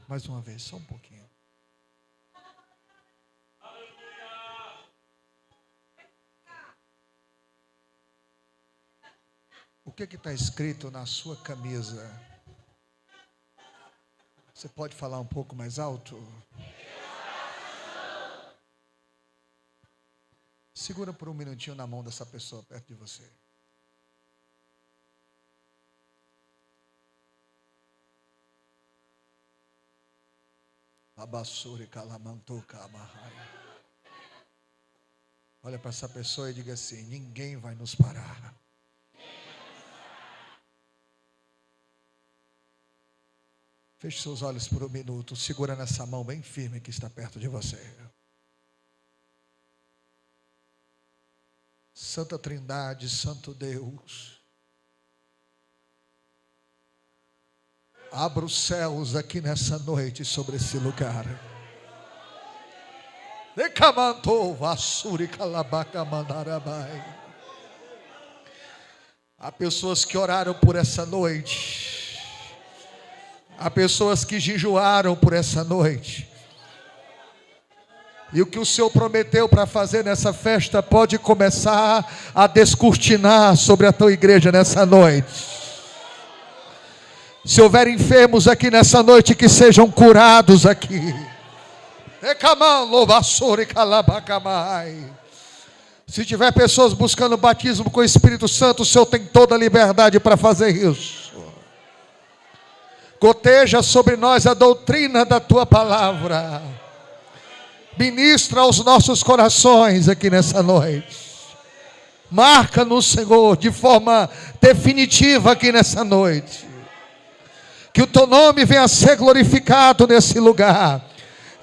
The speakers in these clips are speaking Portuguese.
Mais uma vez, só um pouquinho. O que está escrito na sua camisa? Você pode falar um pouco mais alto? Segura por um minutinho na mão dessa pessoa perto de você. Abassure calamantuca amarrai. Olha para essa pessoa e diga assim: ninguém vai nos parar. Feche seus olhos por um minuto, segura nessa mão bem firme que está perto de você. Santa Trindade, Santo Deus, abra os céus aqui nessa noite sobre esse lugar. Há pessoas que oraram por essa noite. Há pessoas que jejuaram por essa noite. E o que o Senhor prometeu para fazer nessa festa pode começar a descortinar sobre a tua igreja nessa noite. Se houver enfermos aqui nessa noite, que sejam curados aqui. Se tiver pessoas buscando batismo com o Espírito Santo, o Senhor tem toda a liberdade para fazer isso. Goteja sobre nós a doutrina da tua palavra. Ministra aos nossos corações aqui nessa noite. Marca-nos, Senhor, de forma definitiva aqui nessa noite. Que o teu nome venha a ser glorificado nesse lugar.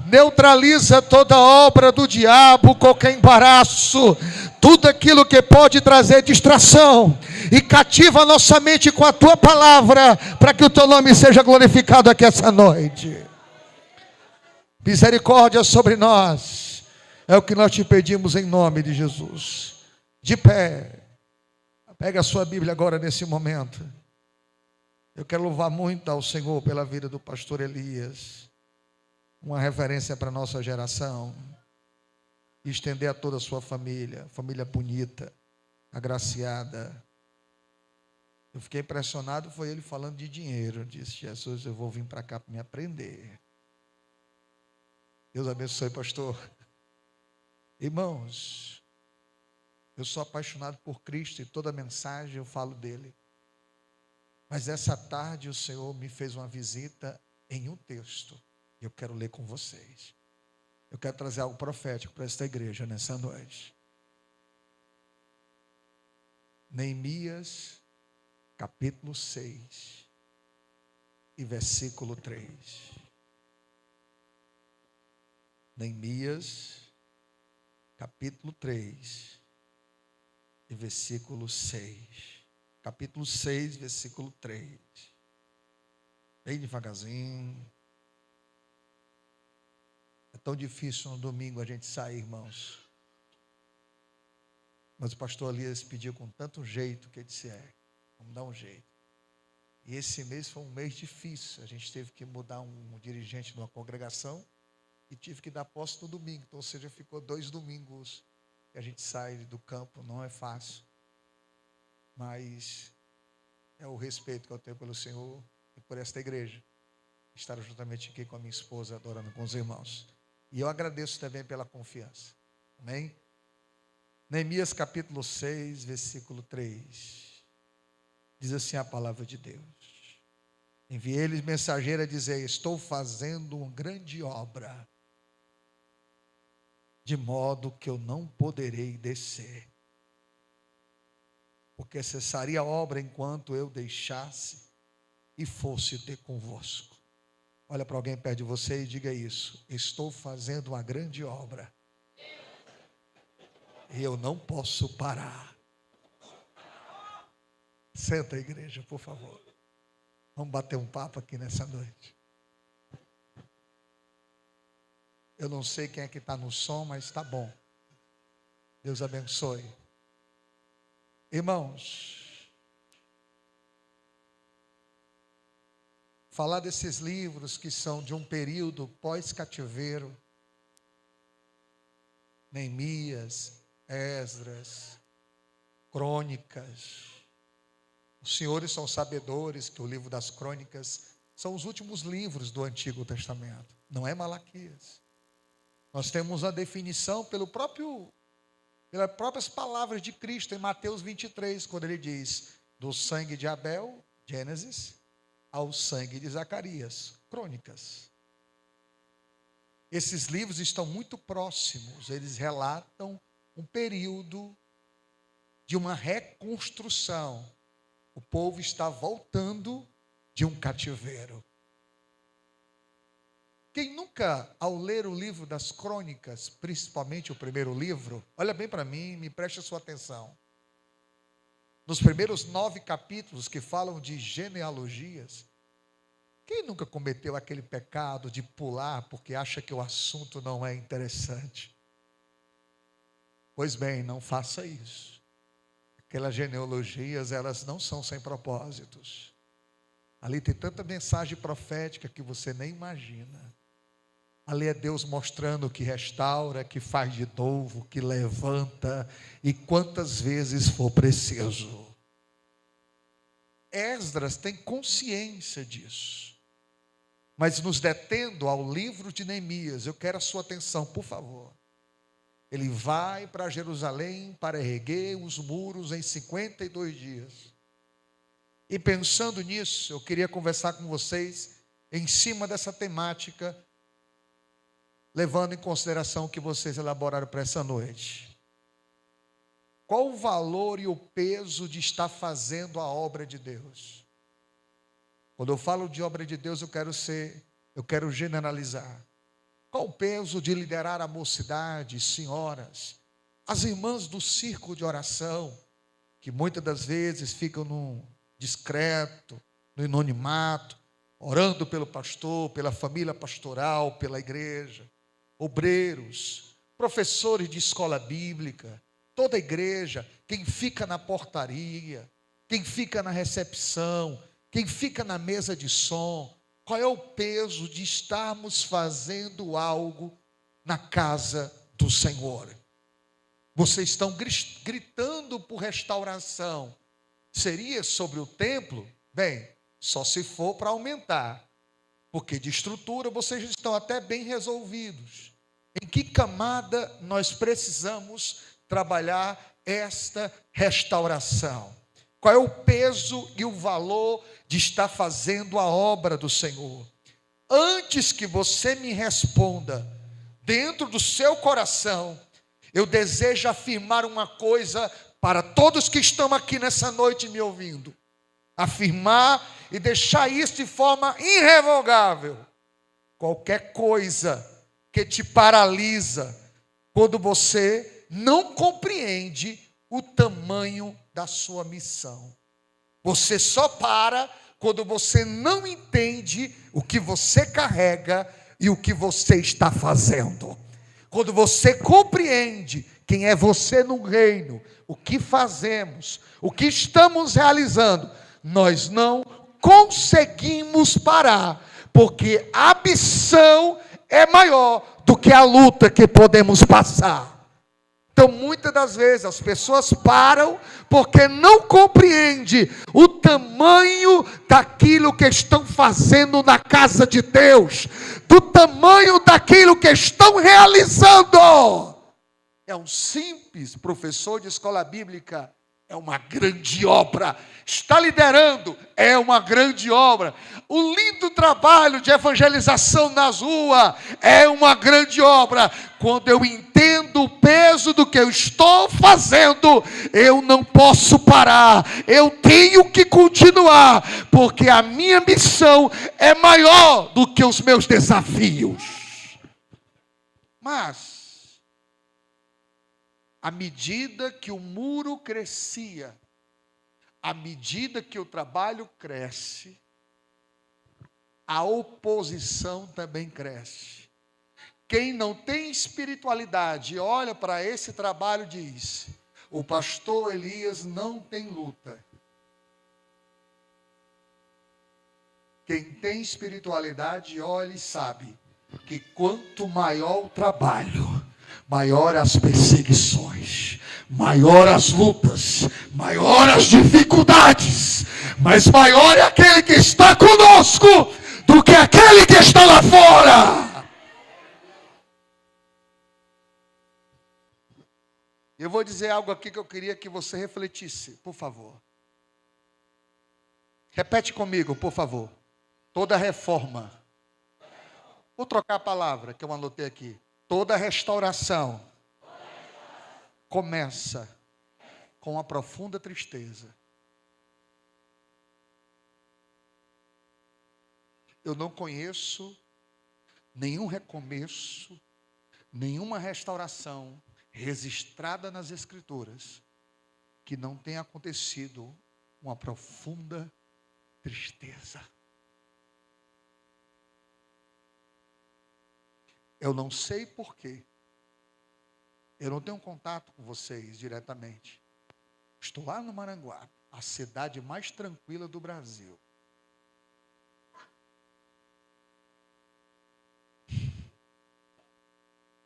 Neutraliza toda obra do diabo, qualquer embaraço, tudo aquilo que pode trazer distração, e cativa a nossa mente com a tua palavra, para que o teu nome seja glorificado aqui essa noite. Misericórdia sobre nós, é o que nós te pedimos em nome de Jesus. De pé, pega a sua Bíblia agora nesse momento. Eu quero louvar muito ao Senhor pela vida do pastor Elias, uma referência para a nossa geração, e estender a toda a sua família bonita, agraciada. Eu fiquei impressionado, foi ele falando de dinheiro. Eu disse: Jesus, eu vou vir para cá para me aprender. Deus abençoe, pastor. Irmãos, eu sou apaixonado por Cristo e toda mensagem eu falo dele. Mas essa tarde o Senhor me fez uma visita em um texto. Eu quero ler com vocês. Eu quero trazer algo profético para esta igreja nessa noite. Neemias, capítulo 6 e versículo 3. Neemias, capítulo 3 e versículo 6. Capítulo 6, versículo 3. Bem devagarzinho. É tão difícil no domingo a gente sair, irmãos. Mas o pastor Elias pediu com tanto jeito que ele disse: vamos dar um jeito. E esse mês foi um mês difícil. A gente teve que mudar um dirigente de uma congregação e tive que dar posse no domingo. Então, ou seja, ficou 2 domingos que a gente sai do campo. Não é fácil. Mas é o respeito que eu tenho pelo Senhor e por esta igreja. Estar juntamente aqui com a minha esposa, adorando com os irmãos. E eu agradeço também pela confiança. Amém? Neemias capítulo 6, versículo 3. Diz assim a palavra de Deus: enviei-lhes mensageiro a dizer: estou fazendo uma grande obra, de modo que eu não poderei descer, porque cessaria a obra enquanto eu deixasse e fosse ter convosco. Olha para alguém perto de você e diga isso: estou fazendo uma grande obra e eu não posso parar. Senta, igreja, por favor. Vamos bater um papo aqui nessa noite. Eu não sei quem é que está no som, mas está bom. Deus abençoe. Irmãos, falar desses livros que são de um período pós-cativeiro. Neemias, Esdras, Crônicas. Os senhores são sabedores que o livro das Crônicas são os últimos livros do Antigo Testamento. Não é Malaquias. Nós temos a definição pelas próprias palavras de Cristo em Mateus 23, quando ele diz: do sangue de Abel, Gênesis, ao sangue de Zacarias, Crônicas. Esses livros estão muito próximos, eles relatam um período de uma reconstrução. O povo está voltando de um cativeiro. Quem nunca, ao ler o livro das Crônicas, principalmente o primeiro livro, olha bem para mim, me preste a sua atenção. Nos primeiros 9 capítulos que falam de genealogias, quem nunca cometeu aquele pecado de pular porque acha que o assunto não é interessante? Pois bem, não faça isso. Aquelas genealogias, elas não são sem propósitos. Ali tem tanta mensagem profética que você nem imagina. Ali é Deus mostrando que restaura, que faz de novo, que levanta, e quantas vezes for preciso. Esdras tem consciência disso. Mas nos detendo ao livro de Neemias, eu quero a sua atenção, por favor. Ele vai para Jerusalém para erguer os muros em 52 dias. E pensando nisso, eu queria conversar com vocês em cima dessa temática, levando em consideração o que vocês elaboraram para essa noite. Qual o valor e o peso de estar fazendo a obra de Deus? Quando eu falo de obra de Deus, eu quero generalizar. Qual o peso de liderar a mocidade, senhoras, as irmãs do círculo de oração, que muitas das vezes ficam no discreto, no anonimato, orando pelo pastor, pela família pastoral, pela igreja, obreiros, professores de escola bíblica, toda a igreja, quem fica na portaria, quem fica na recepção, quem fica na mesa de som. Qual é o peso de estarmos fazendo algo na casa do Senhor? Vocês estão gritando por restauração. Seria sobre o templo? Bem, só se for para aumentar. Porque de estrutura vocês estão até bem resolvidos. Em que camada nós precisamos trabalhar esta restauração? Qual é o peso e o valor de estar fazendo a obra do Senhor? Antes que você me responda, dentro do seu coração, eu desejo afirmar uma coisa para todos que estão aqui nessa noite me ouvindo. Afirmar e deixar isso de forma irrevogável. Qualquer coisa que te paralisa, quando você não compreende o tamanho da sua missão. Você só para quando você não entende o que você carrega e o que você está fazendo. Quando você compreende quem é você no reino, o que fazemos, o que estamos realizando, nós não conseguimos parar, porque a missão é maior do que a luta que podemos passar. Então, muitas das vezes, as pessoas param porque não compreendem o tamanho daquilo que estão fazendo na casa de Deus, do tamanho daquilo que estão realizando. É um simples professor de escola bíblica, é uma grande obra. Está liderando, é uma grande obra. O lindo trabalho de evangelização nas ruas é uma grande obra. Quando eu entendo o peso do que eu estou fazendo, eu não posso parar. Eu tenho que continuar, porque a minha missão é maior do que os meus desafios. Mas à medida que o muro crescia, à medida que o trabalho cresce, a oposição também cresce. Quem não tem espiritualidade e olha para esse trabalho diz: o pastor Elias não tem luta. Quem tem espiritualidade, olha e sabe que quanto maior o trabalho, maior as perseguições, maior as lutas, maior as dificuldades, mas maior é aquele que está conosco do que aquele que está lá fora. Eu vou dizer algo aqui que eu queria que você refletisse, por favor. Repete comigo, por favor. Toda reforma. Vou trocar a palavra que eu anotei aqui. Toda restauração começa com uma profunda tristeza. Eu não conheço nenhum recomeço, nenhuma restauração registrada nas Escrituras que não tenha acontecido uma profunda tristeza. Eu não sei porquê. Eu não tenho contato com vocês diretamente. Estou lá no Maranguape, a cidade mais tranquila do Brasil.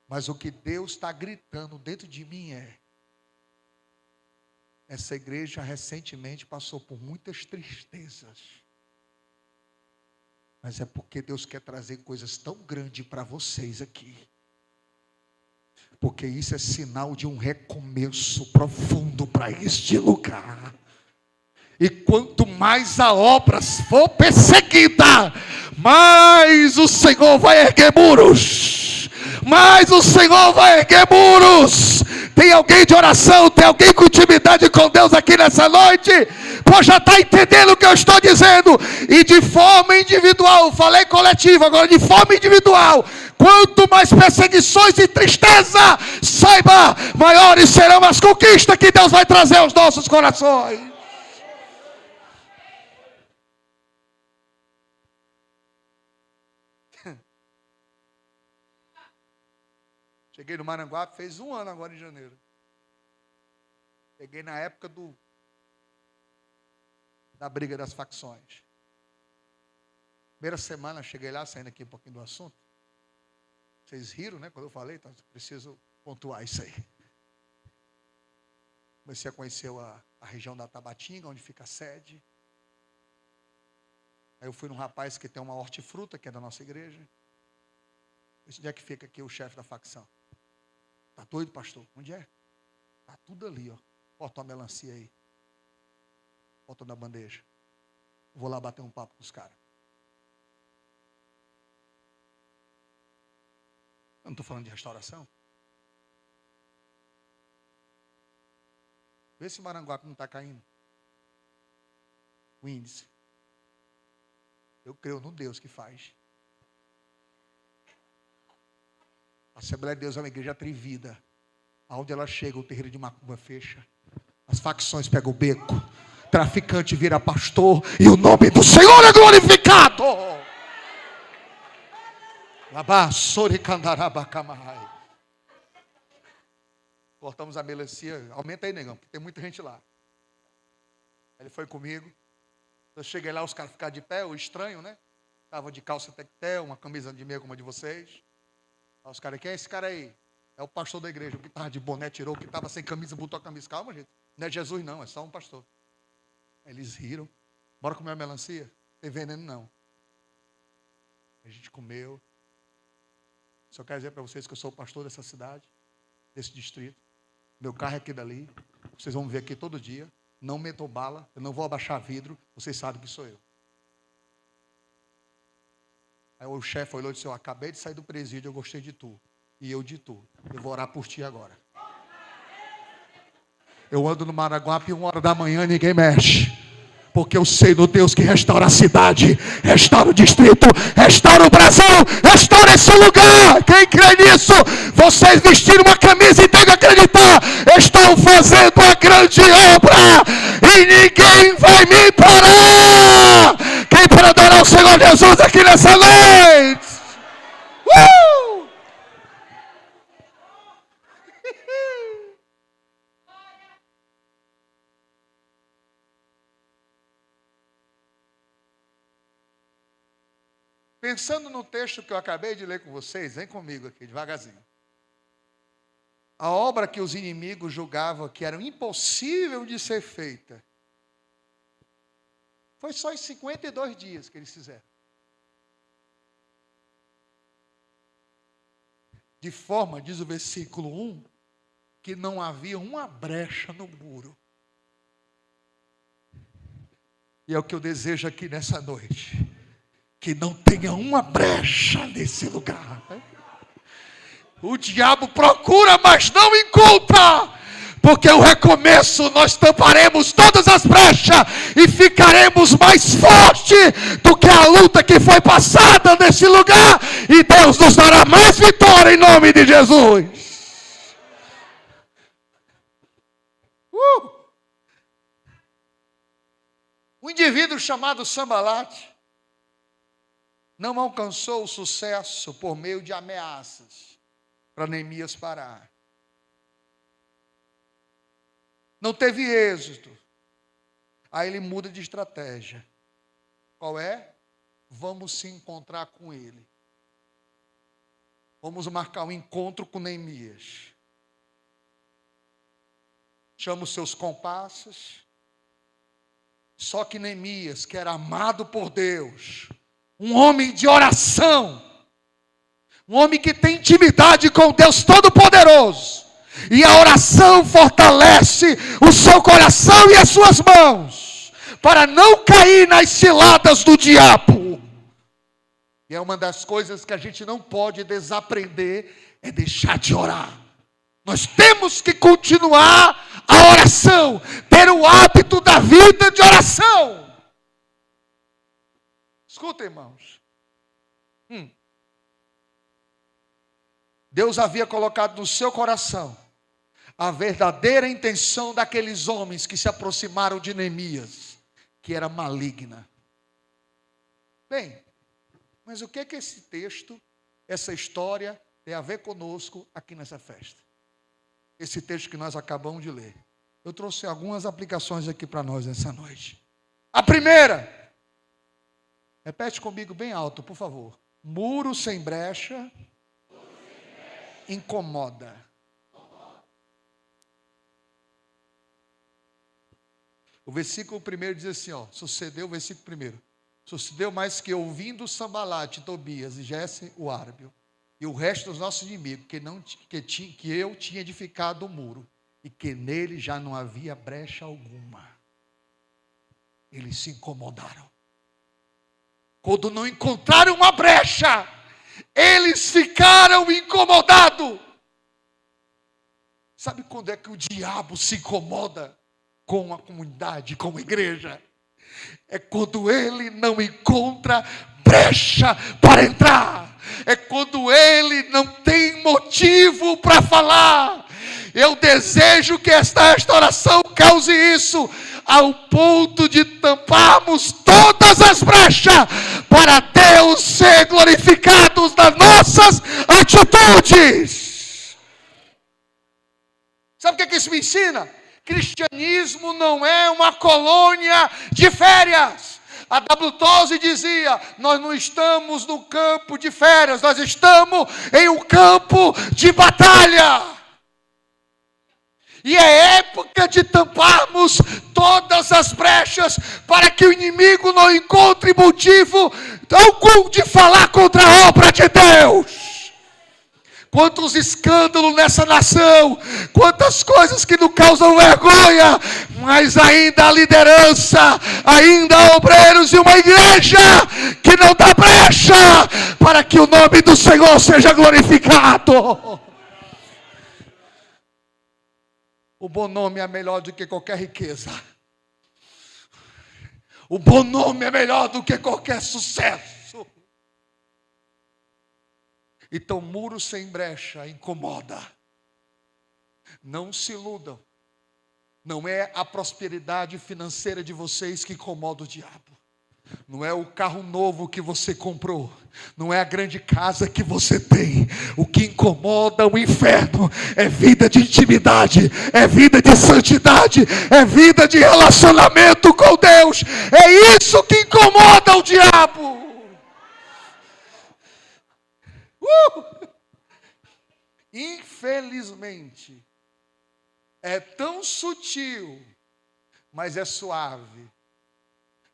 Mas o que Deus está gritando dentro de mim é: essa igreja recentemente passou por muitas tristezas. Mas é porque Deus quer trazer coisas tão grandes para vocês aqui. Porque isso é sinal de um recomeço profundo para este lugar. E quanto mais a obra for perseguida, mais o Senhor vai erguer muros. Mais o Senhor vai erguer muros. Tem alguém de oração, tem alguém com intimidade com Deus aqui nessa noite? Pois já está entendendo o que eu estou dizendo. E de forma individual, falei coletiva, agora de forma individual, quanto mais perseguições e tristeza, saiba, maiores serão as conquistas que Deus vai trazer aos nossos corações. Cheguei no Maranguape, fez 1 ano agora em janeiro. Cheguei na época da briga das facções. Primeira semana, cheguei lá, saindo aqui um pouquinho do assunto. Vocês riram, né, quando eu falei, então preciso pontuar isso aí. Comecei a conhecer a região da Tabatinga, onde fica a sede. Aí eu fui num rapaz que tem uma hortifruta, que é da nossa igreja. Onde é que fica aqui o chefe da facção? Tá doido, pastor? Onde é? Tá tudo ali, ó. Bota uma melancia aí. Bota na bandeja. Vou lá bater um papo com os caras. Eu não estou falando de restauração. Vê se o Maranguape não está caindo. O índice. Eu creio no Deus que faz. A Assembleia de Deus é uma igreja atrevida. Aonde ela chega, o terreiro de macumba fecha. As facções pegam o beco. Traficante vira pastor. E o nome do Senhor é glorificado. Cortamos a melancia. Aumenta aí, negão, porque tem muita gente lá. Ele foi comigo. Eu cheguei lá, os caras ficaram de pé, o estranho, né? Estava de calça tectel, uma camisa de meia como a de vocês. Aí os caras, quem é esse cara aí? É o pastor da igreja. O que estava de boné tirou, o que estava sem camisa botou a camisa. Calma, gente. Não é Jesus, não, é só um pastor. Aí eles riram. Bora comer a melancia? Não tem veneno, não. A gente comeu. Só quero dizer para vocês que eu sou o pastor dessa cidade, desse distrito. Meu carro é aqui dali. Vocês vão me ver aqui todo dia. Não metam bala. Eu não vou abaixar vidro. Vocês sabem que sou eu. Aí o chefe olhou e disse: eu acabei de sair do presídio, eu gostei de tu. E eu de tu. Eu vou orar por ti agora. Eu ando no Maranguape 1h da manhã, ninguém mexe. Porque eu sei no Deus que restaura a cidade, restaura o distrito, restaura o Brasil, restaura esse lugar. Quem crê nisso? Vocês vestiram uma camisa e tem que acreditar. Estão fazendo a grande obra e ninguém vai me parar. Quem para adorar o Senhor Jesus aqui nessa noite? Pensando no texto que eu acabei de ler com vocês, vem comigo aqui, devagarzinho. A obra que os inimigos julgavam que era impossível de ser feita, foi só em 52 dias que eles fizeram. De forma, diz o versículo 1, que não havia uma brecha no muro. E é o que eu desejo aqui nessa noite. Que não tenha uma brecha nesse lugar. O diabo procura, mas não encontra. Porque o recomeço nós tamparemos todas as brechas e ficaremos mais fortes do que a luta que foi passada nesse lugar. E Deus nos dará mais vitória em nome de Jesus. Um indivíduo chamado Sambalate não alcançou o sucesso por meio de ameaças para Neemias parar. Não teve êxito. Aí ele muda de estratégia. Qual é? Vamos se encontrar com ele. Vamos marcar um encontro com Neemias. Chama os seus comparsas. Só que Neemias, que era amado por Deus, um homem de oração, um homem que tem intimidade com Deus Todo-Poderoso, e a oração fortalece o seu coração e as suas mãos, para não cair nas ciladas do diabo. E é uma das coisas que a gente não pode desaprender, é deixar de orar. Nós temos que continuar a oração, ter o hábito da vida de oração. Escuta, irmãos. Deus havia colocado no seu coração a verdadeira intenção daqueles homens que se aproximaram de Neemias, que era maligna. Bem, mas o que é que esse texto, essa história tem a ver conosco aqui nessa festa? Esse texto que nós acabamos de ler. Eu trouxe algumas aplicações aqui para nós nessa noite. A primeira, repete comigo bem alto, por favor. Muro sem brecha incomoda. O versículo 1 diz assim, sucedeu o versículo 1. Sucedeu mais que ouvindo Sambalate, Tobias e Gesse, o árbio, e o resto dos nossos inimigos, que eu tinha edificado o muro, e que nele já não havia brecha alguma. Eles se incomodaram. Quando não encontraram uma brecha, eles ficaram incomodados. Sabe quando é que o diabo se incomoda com a comunidade, com a igreja? É quando ele não encontra brecha para entrar. É quando ele não tem motivo para falar. Eu desejo que esta restauração cause isso, ao ponto de tamparmos todas as brechas, para Deus ser glorificado nas nossas atitudes. Sabe o que isso me ensina? Cristianismo não é uma colônia de férias. A W. Tozer dizia, nós não estamos no campo de férias, nós estamos em um campo de batalha. E é época de tamparmos todas as brechas, para que o inimigo não encontre motivo algum de falar contra a obra de Deus. Quantos escândalos nessa nação, quantas coisas que não causam vergonha, mas ainda há liderança, ainda há obreiros e uma igreja que não dá brecha para que o nome do Senhor seja glorificado. O bom nome é melhor do que qualquer riqueza. O bom nome é melhor do que qualquer sucesso. Então, muro sem brecha incomoda. Não se iludam. Não é a prosperidade financeira de vocês que incomoda o diabo. Não é o carro novo que você comprou. Não é a grande casa que você tem. O que incomoda o inferno é vida de intimidade, é vida de santidade, é vida de relacionamento com Deus. É isso que incomoda o diabo. infelizmente, é tão sutil, mas é suave.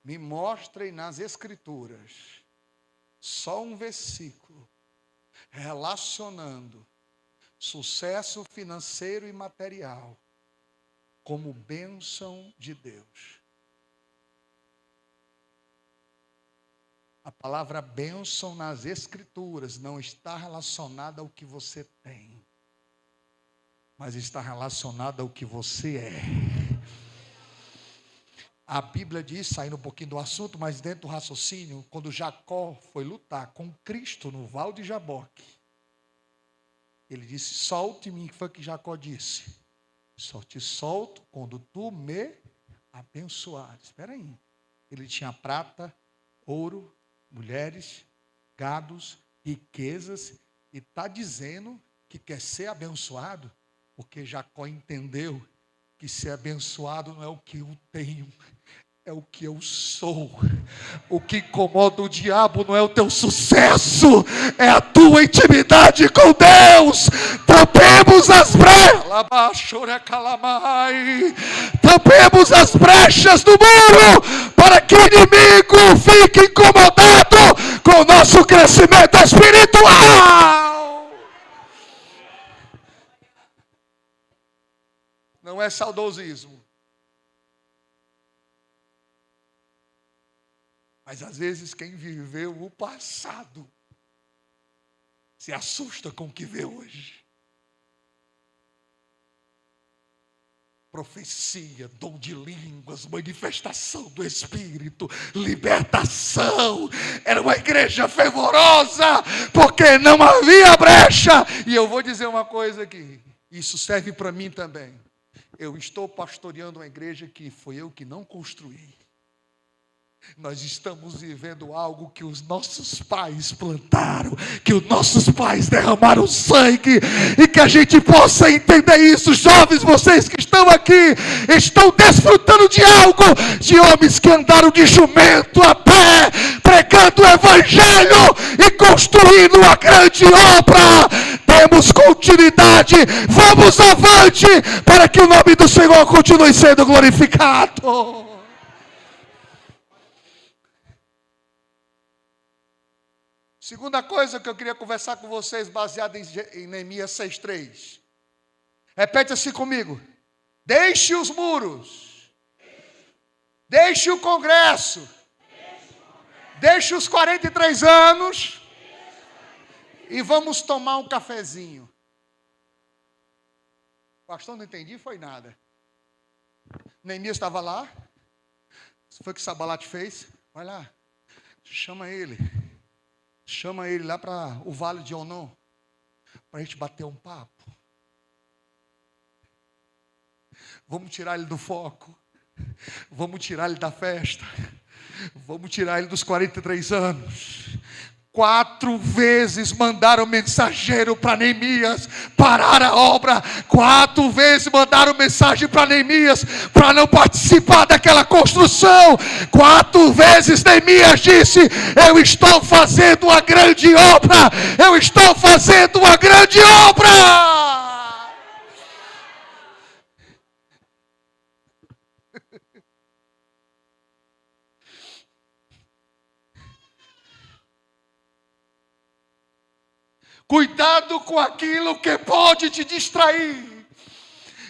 Me mostrem nas Escrituras só um versículo relacionando sucesso financeiro e material como bênção de Deus. A palavra bênção nas Escrituras não está relacionada ao que você tem, mas está relacionada ao que você é. A Bíblia diz, saindo um pouquinho do assunto, mas dentro do raciocínio, quando Jacó foi lutar com Cristo no Val de Jaboque, ele disse, solte-me, que foi o que Jacó disse. Só te solto quando tu me abençoares. Espera aí. Ele tinha prata, ouro, mulheres, gados, riquezas, e está dizendo que quer ser abençoado, porque Jacó entendeu que ser abençoado não é o que eu tenho, é o que eu sou. O que incomoda o diabo não é o teu sucesso, é a tua intimidade com Deus. Tampemos as brechas do muro, para que o inimigo fique incomodado com o nosso crescimento espiritual. Não é saudosismo. Mas às vezes quem viveu o passado se assusta com o que vê hoje. Profecia, dom de línguas, manifestação do Espírito, libertação. Era uma igreja fervorosa, porque não havia brecha. E eu vou dizer uma coisa aqui, isso serve para mim também. Eu estou pastoreando uma igreja que foi eu que não construí. Nós estamos vivendo algo que os nossos pais plantaram, que os nossos pais derramaram sangue, e que a gente possa entender isso. Jovens, vocês que estão aqui, estão desfrutando de algo, de homens que andaram de jumento a pé, pregando o evangelho e construindo uma grande obra. Temos continuidade, vamos avante, para que o nome do Senhor continue sendo glorificado. Segunda coisa que eu queria conversar com vocês, baseada em Neemias 6:3. Repete assim comigo. Deixe os muros. Deixe o congresso. Deixe os 43 anos. E vamos tomar um cafezinho. Pastor, não entendi, foi nada. Neemias estava lá. Foi o que Sabalate fez. Vai lá. Chama ele lá para o Vale de Onom, para a gente bater um papo. Vamos tirar ele do foco. Vamos tirar ele da festa. Vamos tirar ele dos 43 anos. 4 vezes mandaram mensageiro para Neemias parar a obra. 4 vezes mandaram mensagem para Neemias para não participar daquela construção. 4 vezes Neemias disse: eu estou fazendo uma grande obra. Eu estou fazendo uma grande obra. Cuidado com aquilo que pode te distrair,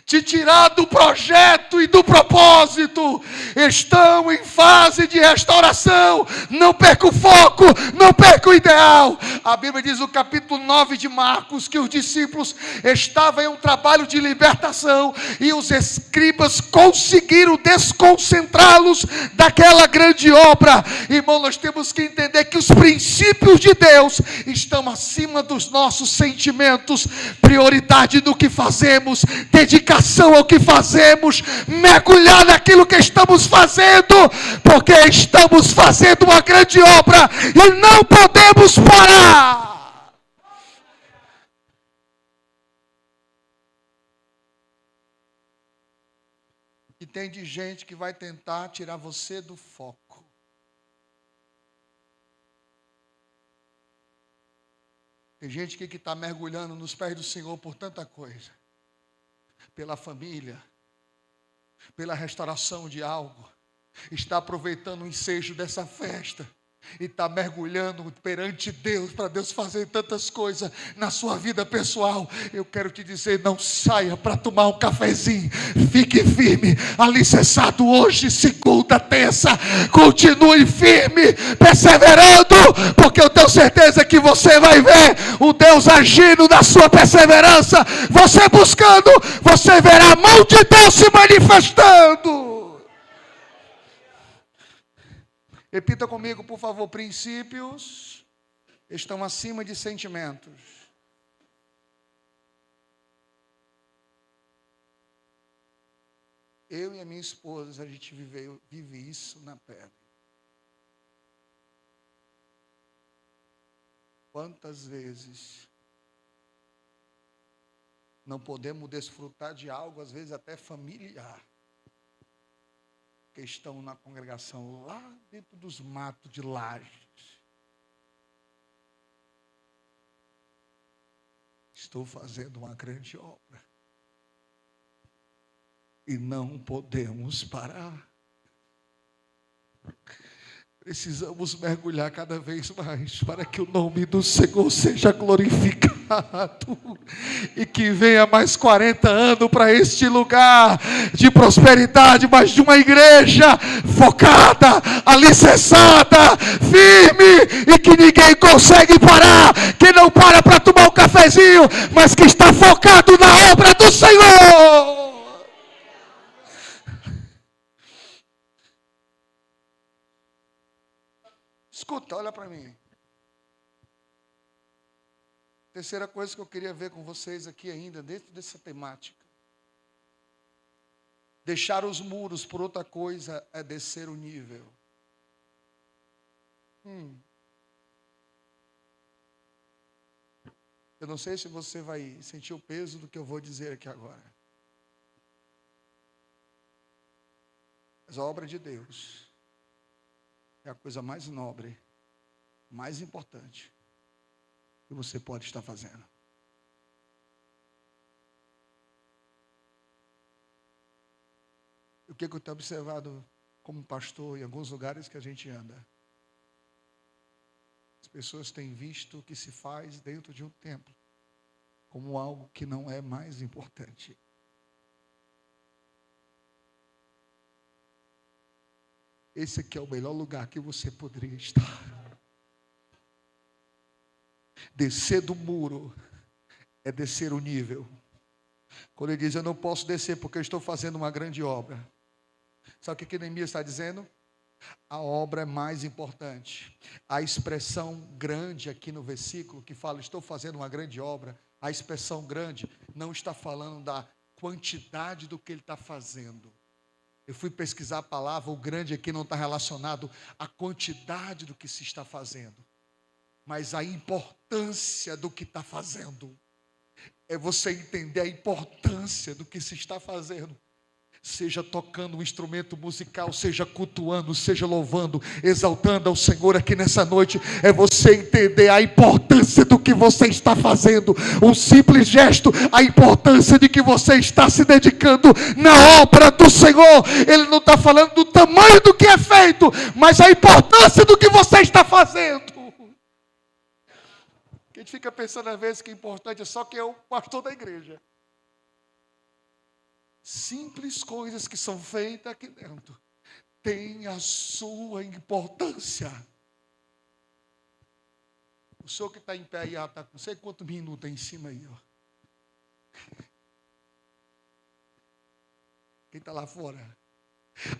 te tirar do projeto e do propósito. Estão em fase de restauração. Não perca o foco, não perca o ideal. A Bíblia diz no capítulo 9 de Marcos que os discípulos estavam em um trabalho de libertação e os escribas conseguiram desconcentrá-los daquela grande obra. Irmão, nós temos que entender que os princípios de Deus estão acima dos nossos sentimentos. Prioridade do que fazemos, dedicação ao que fazemos, mergulhar naquilo que estamos fazendo, porque estamos fazendo uma grande obra e não podemos parar. E tem de gente que vai tentar tirar você do foco. Tem gente aqui que está mergulhando nos pés do Senhor por tanta coisa. Pela família, pela restauração de algo. Está aproveitando o ensejo dessa festa. E está mergulhando perante Deus, para Deus fazer tantas coisas na sua vida pessoal. Eu quero te dizer, não saia para tomar um cafezinho. Fique firme, alicerçado hoje, segunda, terça. Continue firme, perseverando, porque eu tenho certeza que você vai ver o Deus agindo na sua perseverança. Você buscando, você verá a mão de Deus se manifestando. Repita comigo, por favor. Princípios estão acima de sentimentos. Eu e a minha esposa, a gente vive isso na pele. Quantas vezes não podemos desfrutar de algo, às vezes até familiar, que estão na congregação lá dentro dos matos de Lajes. Estou fazendo uma grande obra e não podemos parar. Precisamos mergulhar cada vez mais para que o nome do Senhor seja glorificado e que venha mais 40 anos para este lugar de prosperidade, mas de uma igreja focada, alicerçada, firme e que ninguém consegue parar, que não para tomar um cafezinho, mas que está focado na obra do Senhor. Escuta, olha para mim. Terceira coisa que eu queria ver com vocês aqui ainda, dentro dessa temática. Deixar os muros por outra coisa é descer o nível. Eu não sei se você vai sentir o peso do que eu vou dizer aqui agora. Mas a obra de Deus é a coisa mais nobre, mais importante que você pode estar fazendo. O que eu tenho observado como pastor em alguns lugares que a gente anda? As pessoas têm visto o que se faz dentro de um templo como algo que não é mais importante. Esse aqui é o melhor lugar que você poderia estar. Descer do muro é descer o nível. Quando ele diz, eu não posso descer porque eu estou fazendo uma grande obra. Sabe o que Neemias está dizendo? A obra é mais importante. A expressão grande aqui no versículo, que fala, estou fazendo uma grande obra, a expressão grande não está falando da quantidade do que ele está fazendo. Eu fui pesquisar a palavra, o grande aqui não está relacionado à quantidade do que se está fazendo, mas à importância do que está fazendo. É você entender a importância do que se está fazendo. Seja tocando um instrumento musical, seja cultuando, seja louvando, exaltando ao Senhor aqui nessa noite. É você entender a importância do que você está fazendo. Um simples gesto, a importância de que você está se dedicando na obra do Senhor. Ele não está falando do tamanho do que é feito, mas a importância do que você está fazendo. A gente fica pensando às vezes que é importante só que é o pastor da igreja. Simples coisas que são feitas aqui dentro tem a sua importância. O senhor que está em pé aí, está com não sei quantos minutos aí em cima aí, ó. Quem está lá fora?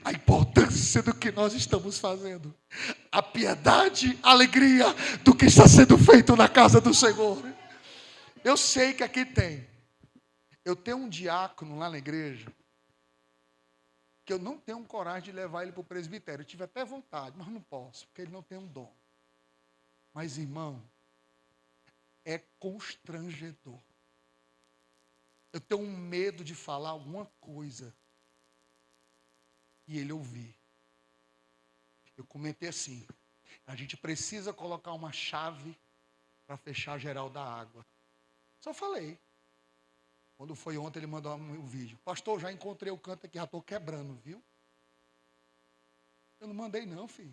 A importância do que nós estamos fazendo. A piedade, a alegria do que está sendo feito na casa do Senhor. Eu sei que aqui tem. Eu tenho um diácono lá na igreja que eu não tenho coragem de levar ele para o presbitério. Eu tive até vontade, mas não posso, porque ele não tem um dom. Mas, irmão, é constrangedor. Eu tenho um medo de falar alguma coisa e ele ouvir. Eu comentei assim, a gente precisa colocar uma chave para fechar geral da água. Só falei. Quando foi ontem, ele mandou um vídeo. Pastor, já encontrei o canto aqui, já estou quebrando, viu? Eu não mandei não, filho.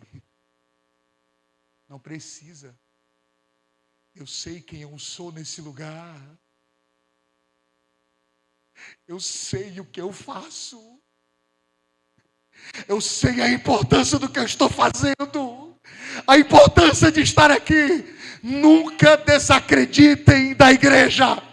Não precisa. Eu sei quem eu sou nesse lugar. Eu sei o que eu faço. Eu sei a importância do que eu estou fazendo. A importância de estar aqui. Nunca desacreditem da igreja.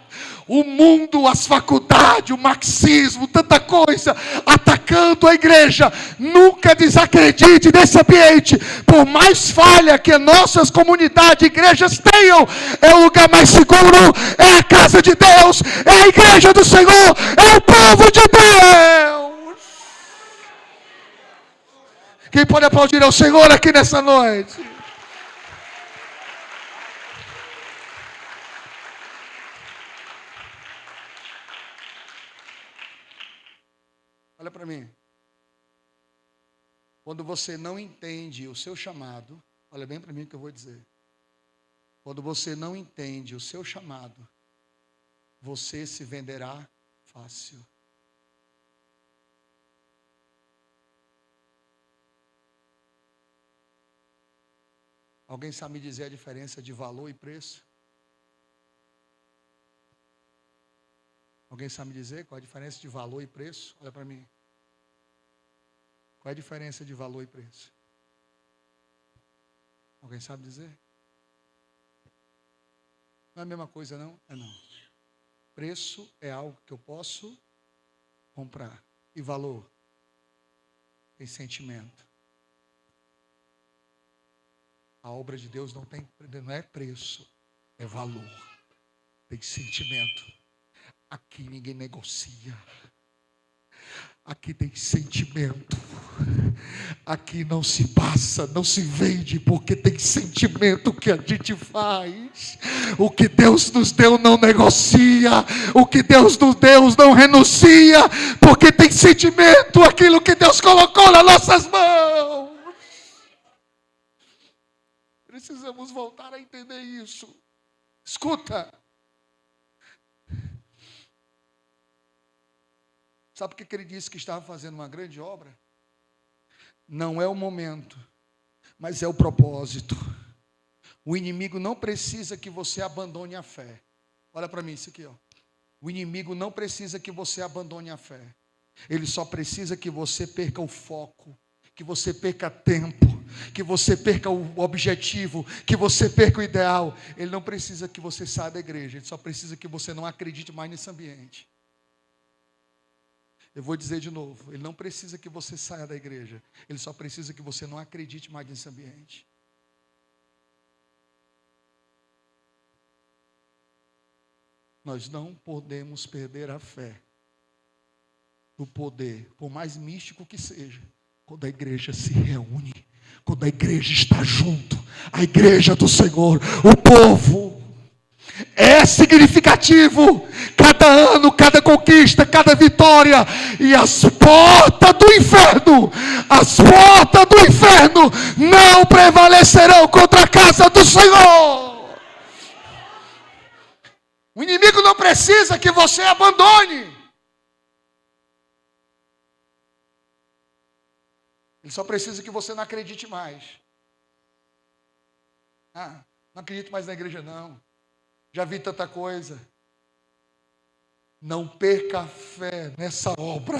O mundo, as faculdades, o marxismo, tanta coisa atacando a igreja. Nunca desacredite desse ambiente. Por mais falha que nossas comunidades, igrejas tenham, é o lugar mais seguro, é a casa de Deus, é a igreja do Senhor, é o povo de Deus. Quem pode aplaudir ao Senhor aqui nessa noite? Olha para mim. Quando você não entende o seu chamado, olha bem para mim o que eu vou dizer. Quando você não entende o seu chamado, você se venderá fácil. Alguém sabe me dizer a diferença de valor e preço? Alguém sabe me dizer qual a diferença de valor e preço? Olha para mim. Qual é a diferença de valor e preço? Alguém sabe dizer? Não é a mesma coisa, não? É não. Preço é algo que eu posso comprar. E valor? Tem sentimento. A obra de Deus não é preço, é valor. Tem sentimento. Aqui ninguém negocia. Aqui tem sentimento. Aqui não se passa, não se vende, porque tem sentimento que a gente faz. O que Deus nos deu não negocia. O que Deus nos deu não renuncia, porque tem sentimento, aquilo que Deus colocou nas nossas mãos. Precisamos voltar a entender isso. Escuta. Sabe por que ele disse que estava fazendo uma grande obra? Não é o momento, mas é o propósito. O inimigo não precisa que você abandone a fé. Olha para mim isso aqui, ó. O inimigo não precisa que você abandone a fé. Ele só precisa que você perca o foco, que você perca tempo, que você perca o objetivo, que você perca o ideal. Ele não precisa que você saia da igreja, ele só precisa que você não acredite mais nesse ambiente. Eu vou dizer de novo, ele não precisa que você saia da igreja, ele só precisa que você não acredite mais nesse ambiente. Nós não podemos perder a fé no poder, por mais místico que seja, quando a igreja se reúne, quando a igreja está junto, a igreja do Senhor, o povo. É significativo, cada ano, cada conquista, cada vitória, e as portas do inferno não prevalecerão contra a casa do Senhor. O inimigo não precisa que você abandone, ele só precisa que você não acredite mais. Não acredito mais na igreja não. Já vi tanta coisa. Não perca a fé nessa obra.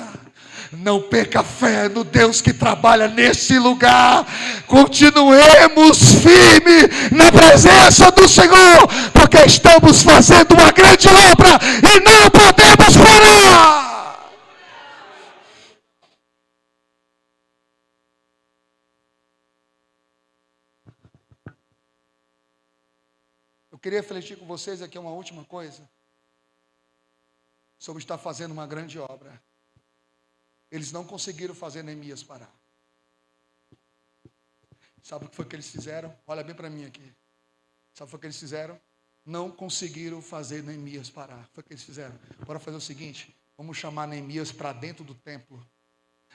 Não perca a fé no Deus que trabalha nesse lugar. Continuemos firmes na presença do Senhor, porque estamos fazendo uma grande obra e não podemos parar. Eu queria refletir com vocês aqui uma última coisa, sobre estar fazendo uma grande obra. Eles não conseguiram fazer Neemias parar. Sabe o que foi que eles fizeram? Olha bem para mim aqui. Sabe o que foi que eles fizeram? Não conseguiram fazer Neemias parar. Foi o que eles fizeram. Bora fazer o seguinte, vamos chamar Neemias para dentro do templo.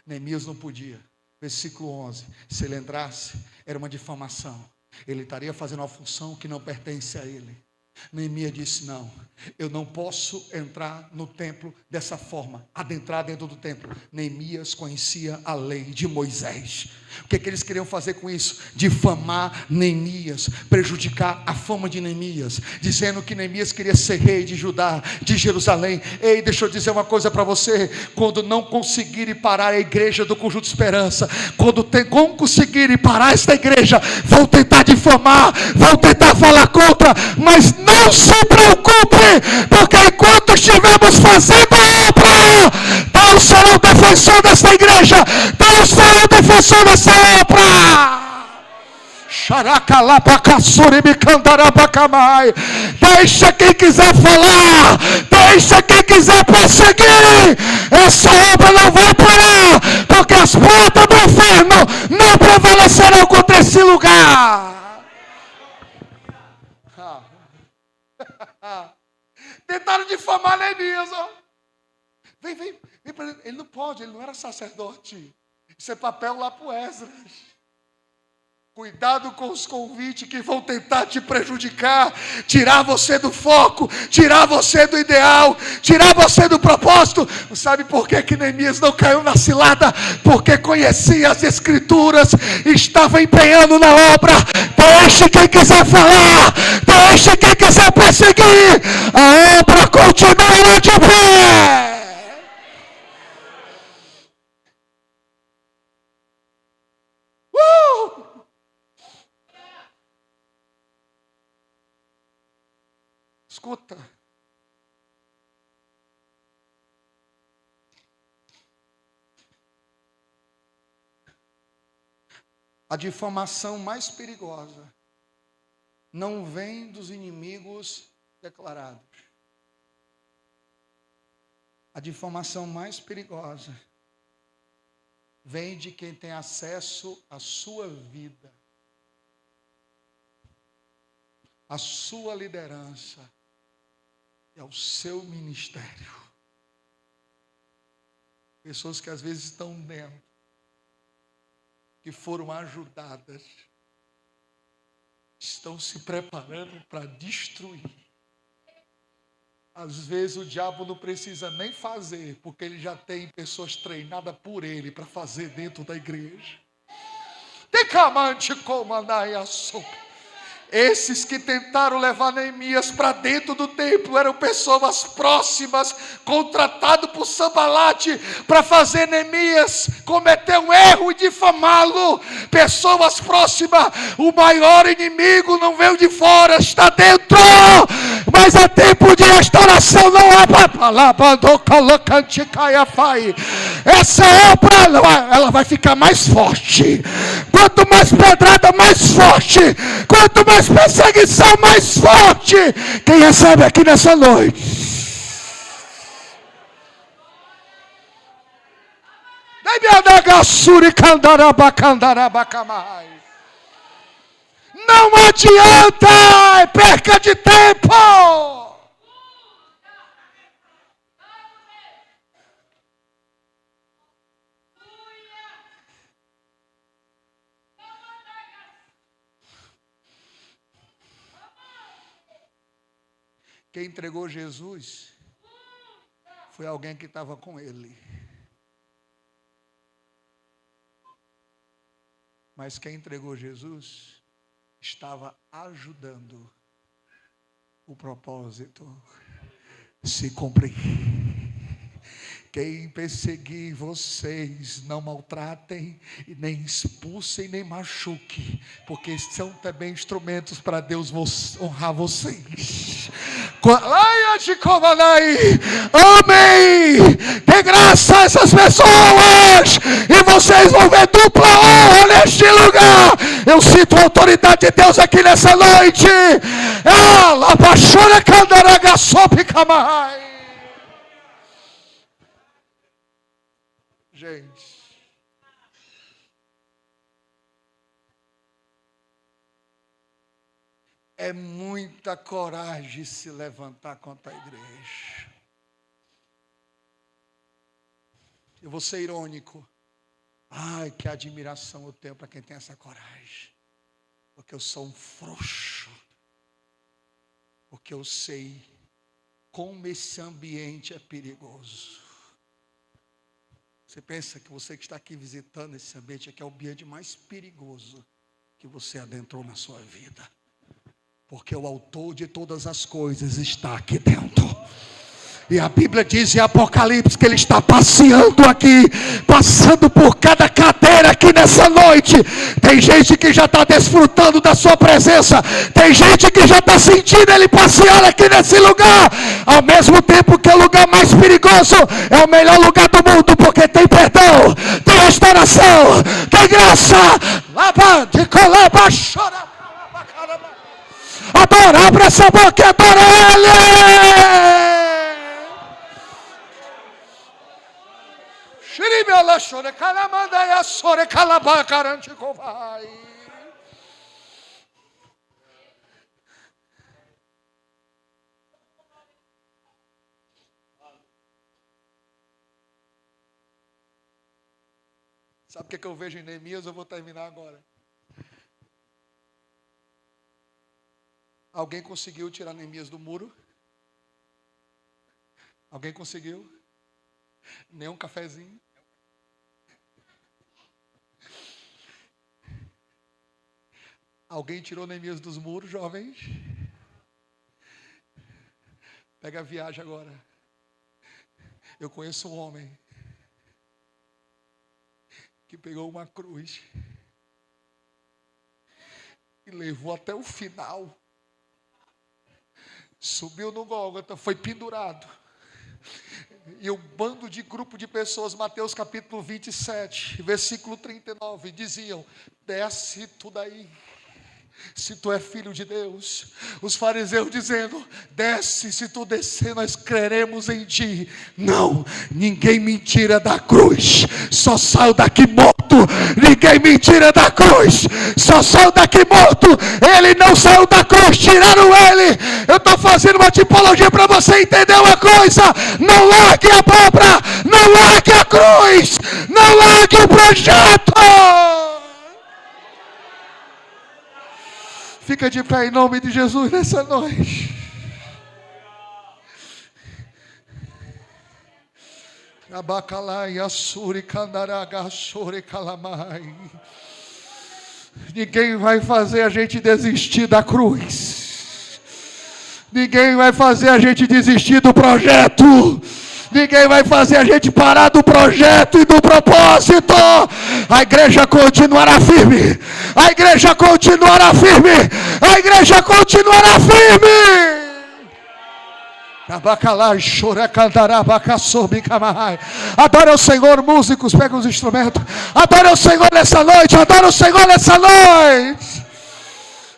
Neemias não podia. Versículo 11. Se ele entrasse, era uma difamação. Ele estaria fazendo uma função que não pertence a ele. Neemias disse: não, eu não posso entrar no templo dessa forma, adentrar dentro do templo. Neemias conhecia a lei de Moisés. O que eles queriam fazer com isso? Difamar Neemias, prejudicar a fama de Neemias, dizendo que Neemias queria ser rei de Judá, de Jerusalém. Ei, deixa eu dizer uma coisa para você: quando não conseguirem parar a igreja do Conjunto Esperança, quando não conseguirem parar esta igreja, vão tentar difamar, vão tentar falar contra, mas não se preocupe, porque enquanto estivermos fazendo a obra, Deus será o defensor dessa igreja, Deus será o defensor dessa obra. Deixa quem quiser falar, deixa quem quiser perseguir, essa obra não vai parar, porque as portas do inferno não prevalecerão contra esse lugar. Tentaram difamar Neemias, ó. Vem para ele. Ele não pode, ele não era sacerdote. Isso é papel lá para o Esdras. Cuidado com os convites que vão tentar te prejudicar, tirar você do foco, tirar você do ideal, tirar você do propósito. Sabe por que Neemias não caiu na cilada? Porque conhecia as escrituras, estava empenhando na obra. Deixe quem quiser falar, deixe quem quiser perseguir, a obra continua de pé. Escuta. A difamação mais perigosa não vem dos inimigos declarados. A difamação mais perigosa vem de quem tem acesso à sua vida, à sua liderança e ao seu ministério. Pessoas que às vezes estão dentro, que foram ajudadas, estão se preparando para destruir. Às vezes o diabo não precisa nem fazer, porque ele já tem pessoas treinadas por ele para fazer dentro da igreja. Decamante comandai a sopa. Esses que tentaram levar Neemias para dentro do templo eram pessoas próximas, contratado por Sambalate para fazer Neemias cometer um erro e difamá-lo. Pessoas próximas. O maior inimigo não veio de fora, está dentro. Mas é tempo de restauração, não é para essa obra, ela vai ficar mais forte. Quanto mais pedrada, mais forte. Quanto mais perseguição, mais forte. Quem recebe aqui nessa noite? Não adianta, é perca de tempo. Quem entregou Jesus foi alguém que estava com ele. Mas quem entregou Jesus estava ajudando o propósito se cumprir. Quem perseguir vocês, não maltratem, nem expulsem, nem machuquem, porque são também instrumentos para Deus honrar vocês. Amém! Dê graça a essas pessoas, e vocês vão ver dupla honra neste lugar. Eu sinto a autoridade de Deus aqui nessa noite. Gente, é muita coragem se levantar contra a igreja. Eu vou ser irônico. Ai, que admiração eu tenho para quem tem essa coragem. Porque eu sou um frouxo. porque eu sei como esse ambiente é perigoso. Você pensa que você que está aqui visitando esse ambiente aqui é o ambiente mais perigoso que você adentrou na sua vida, porque o autor de todas as coisas está aqui dentro. E a Bíblia diz em Apocalipse que Ele está passeando aqui, passando por cada cadeira aqui nessa noite. Tem gente que já está desfrutando da sua presença, tem gente que já está sentindo Ele passear aqui nesse lugar, ao mesmo tempo que é o lugar mais perigoso, é o melhor lugar do mundo, porque tem perdão, tem restauração, tem graça. Lava de colaba, chora. Adora, abre essa boca e adora Ele. Sabe o que eu vejo em Neemias? Eu vou terminar agora. Alguém conseguiu tirar Neemias do muro? Alguém conseguiu? Nem um cafezinho? Alguém tirou Neemias dos muros, jovens? Pega a viagem agora. Eu conheço um homem que pegou uma cruz e levou até o final. Subiu no Gólgota, foi pendurado. E um bando de grupo de pessoas, Mateus capítulo 27, versículo 39, diziam: desce tu daí, se tu é filho de Deus. Os fariseus dizendo: desce, se tu descer nós creremos em ti. Não, ninguém me tira da cruz, só saio daqui morto. Ninguém me tira da cruz, só saio daqui morto. Ele não saiu da cruz, tiraram ele. Eu estou fazendo uma tipologia para você entender uma coisa: não largue a obra, não largue a cruz, não largue o projeto. Fica de pé em nome de Jesus nessa noite. Ninguém vai fazer a gente desistir da cruz. Ninguém vai fazer a gente desistir do projeto. Ninguém vai fazer a gente parar do projeto e do propósito. A igreja continuará firme. A igreja continuará firme. A igreja continuará firme. Adora o Senhor, músicos, pega os instrumentos. Adora o Senhor nessa noite. Adora o Senhor nessa noite.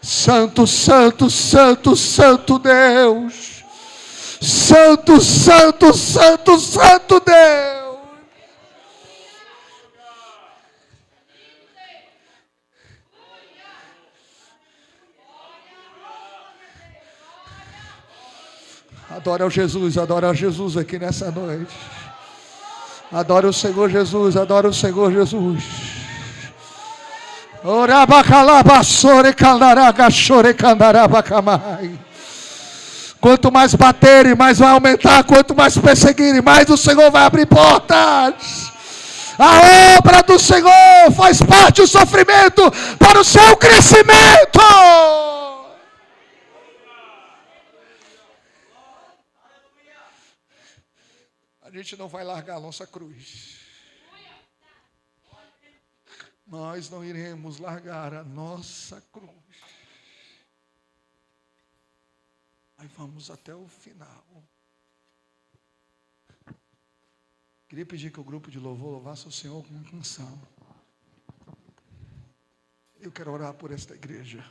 Santo, santo, santo, santo Deus. Santo, santo, santo, santo Deus. Adora o Jesus aqui nessa noite. Adora o Senhor Jesus, adora o Senhor Jesus. Quanto mais baterem, mais vai aumentar. Quanto mais perseguirem, mais o Senhor vai abrir portas. A obra do Senhor faz parte do sofrimento para o seu crescimento. A gente não vai largar a nossa cruz. Nós não iremos largar a nossa cruz. Aí vamos até o final. Queria pedir que o grupo de louvor louvasse o Senhor com uma canção. Eu quero orar por esta igreja.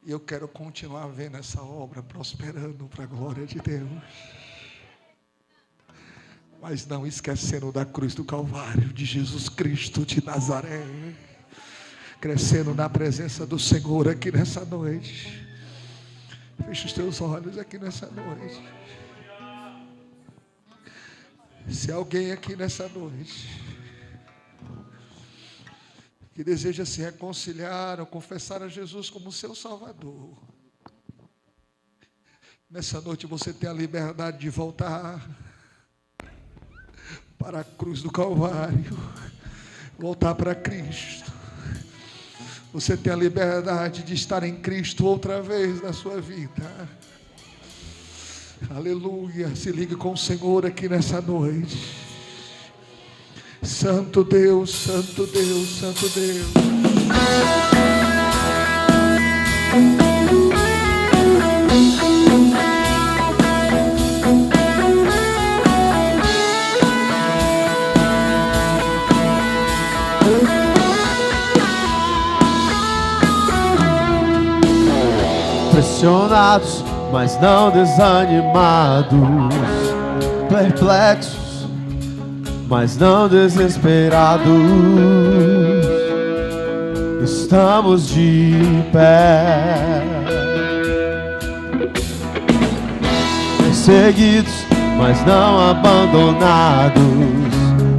E eu quero continuar vendo essa obra prosperando para a glória de Deus. Mas não esquecendo da cruz do Calvário, de Jesus Cristo de Nazaré. Crescendo na presença do Senhor aqui nessa noite. Feche os teus olhos aqui nessa noite. Se alguém aqui nessa noite que deseja se reconciliar ou confessar a Jesus como seu Salvador, nessa noite você tem a liberdade de voltar para a cruz do Calvário, voltar para Cristo. Você tem a liberdade de estar em Cristo outra vez na sua vida. Aleluia. Se ligue com o Senhor aqui nessa noite. Santo Deus, Santo Deus, Santo Deus. Pressionados, mas não desanimados, perplexos, mas não desesperados, estamos de pé. Perseguidos, mas não abandonados,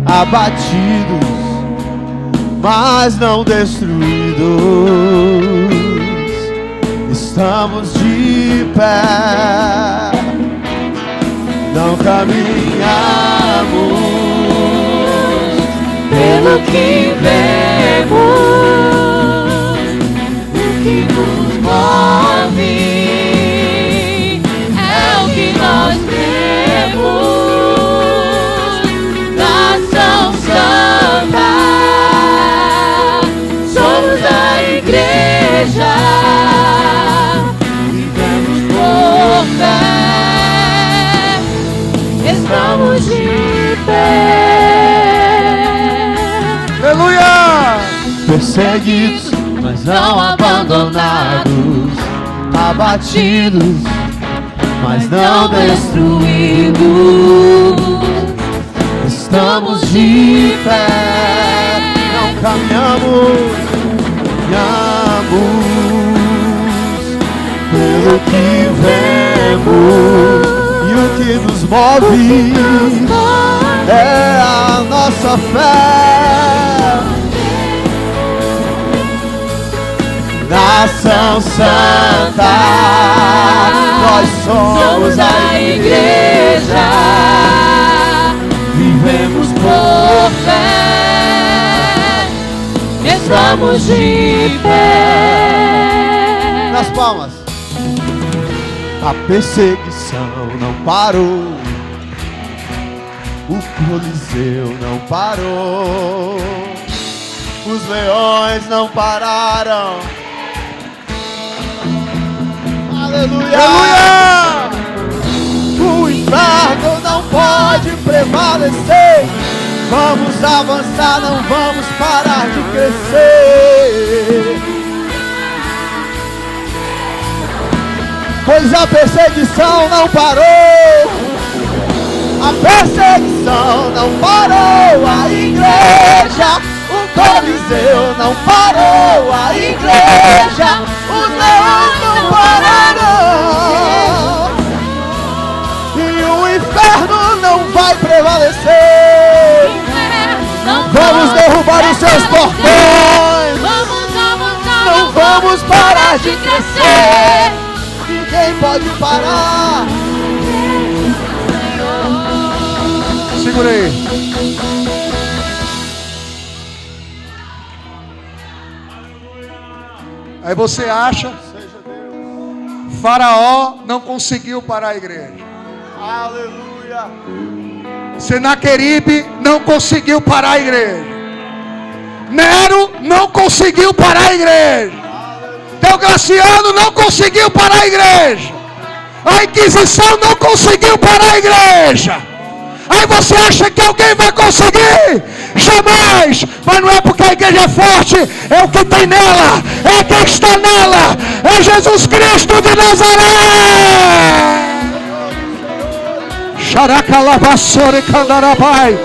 abatidos, mas não destruídos, estamos de pé. Não caminhamos pelo que vemos, o que nos move é o que nós temos. Nação Santa, somos a igreja. Estamos de pé. Aleluia! Perseguidos, mas não abandonados, abatidos, mas não destruídos, estamos de pé. Não caminhamos, pelo que vemos, e o que nos move é a nossa fé. Nação Santa, nós somos a igreja, vivemos por fé, estamos de pé. Nas palmas. A perseguição não parou, o Coliseu não parou, os leões não pararam. Aleluia! Aleluia! O inferno não pode prevalecer. Vamos avançar, não vamos parar de crescer. Pois a perseguição não parou, a perseguição não parou, a igreja, o Coliseu não parou, a igreja, os leões não pararam, e o inferno não vai prevalecer. Vamos derrubar os seus portões, não vamos parar de crescer. Ninguém pode parar. Segura aí. Aí você acha, Faraó não conseguiu parar a igreja. Aleluia. Senaqueribe não conseguiu parar a igreja. Nero não conseguiu parar a igreja. Deograciano não conseguiu parar a igreja. A Inquisição não conseguiu parar a igreja. Aí você acha que alguém vai conseguir? Jamais. Mas não é porque a igreja é forte, é o que tem nela, é quem está nela, é Jesus Cristo de Nazaré. Xaracalabassore candarabai.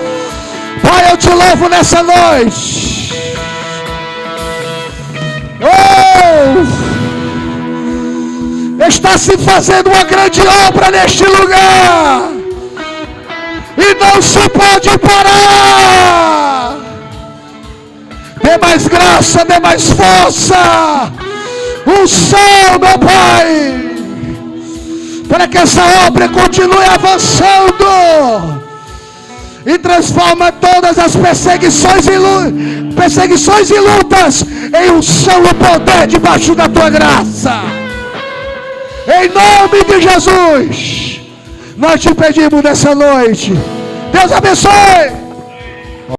Pai, eu te louvo nessa noite. Está se fazendo uma grande obra neste lugar e não se pode parar. Dê mais graça, dê mais força. Unção, meu Pai, para que essa obra continue avançando e transforma todas as perseguições e lutas em unção e poder debaixo da tua graça. Em nome de Jesus, nós te pedimos nessa noite. Deus abençoe.